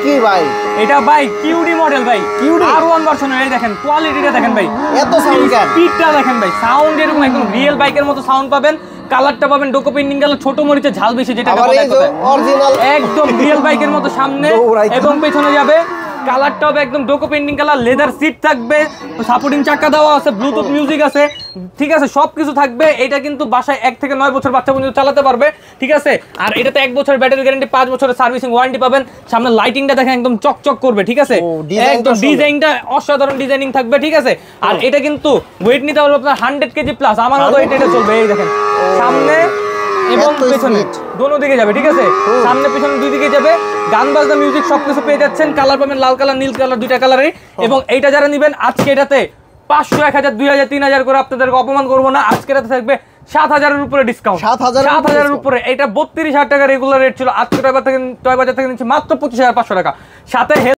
কি ভাই? এটা ভাই কিউডি মডেল ভাই, R1 ভার্সনের। এই দেখেন কোয়ালিটিটা দেখেন ভাই, এত সাউন্ড কেন? স্পিডটা দেখেন ভাই, সাউন্ড এরকম একদম রিয়েল বাইকের মতো সাউন্ড পাবেন। কালারটা পাবেন ডোকো পেন্ডিং কালার, ছোট মরিচে ঝাল বেশি, যেটা অরিজিনাল একদম রিয়েল বাইকের মতো সামনে এবং পেছনে যাবে। কালারটা হবে একদম ডোকো পেন্ডিং কালার, লেদার সিট থাকবে, সাপোর্টিং চাকা দেওয়া আছে, ব্লুটুথ মিউজিক আছে, ঠিক আছে, সবকিছু থাকবে। এটা কিন্তু বাসায় 1 থেকে 9 বছর বাচ্চা পর্যন্ত চালাতে পারবে, ঠিক আছে। আর এটাতে 1 বছর ব্যাটারি গ্যারান্টি, 5 বছরের সার্ভিসিং ওয়ারেন্টি পাবেন। সামনে লাইটিংটা দেখেন একদম চকচক করবে, ঠিক আছে, একদম ডিজাইনটা অসাধারণ ডিজাইনিং থাকবে, ঠিক আছে। আর এটা কিন্তু ওয়েট নিতে পারবে আপনার 100 কেজি প্লাস, আমার মতো এটা চলবে। এই দেখেন সামনে এবং পেছনে দোনো দিকে যাবে, ঠিক আছে, সামনে পেছনে দুই দিকে যাবে। গান বাজনা মিউজিক সবকিছু পেয়ে যাচ্ছেন। কালার পাবেন লাল কালার, নীল কালার, দুইটা কালারই। এবং এইটা যারা নেবেন আজকে এটাতে 500, 1000, 2000, 3000 করে আপনাদেরকে অপমান করবো না। আজকে এটাতে থাকবে 7000-এর উপরে ডিসকাউন্ট, 7000-এর উপরে। এটা 32,000 টাকা রেগুলার রেট ছিল, আজকে টয় বাজার থেকে নিচ্ছে মাত্র 25,500 টাকা, সাথে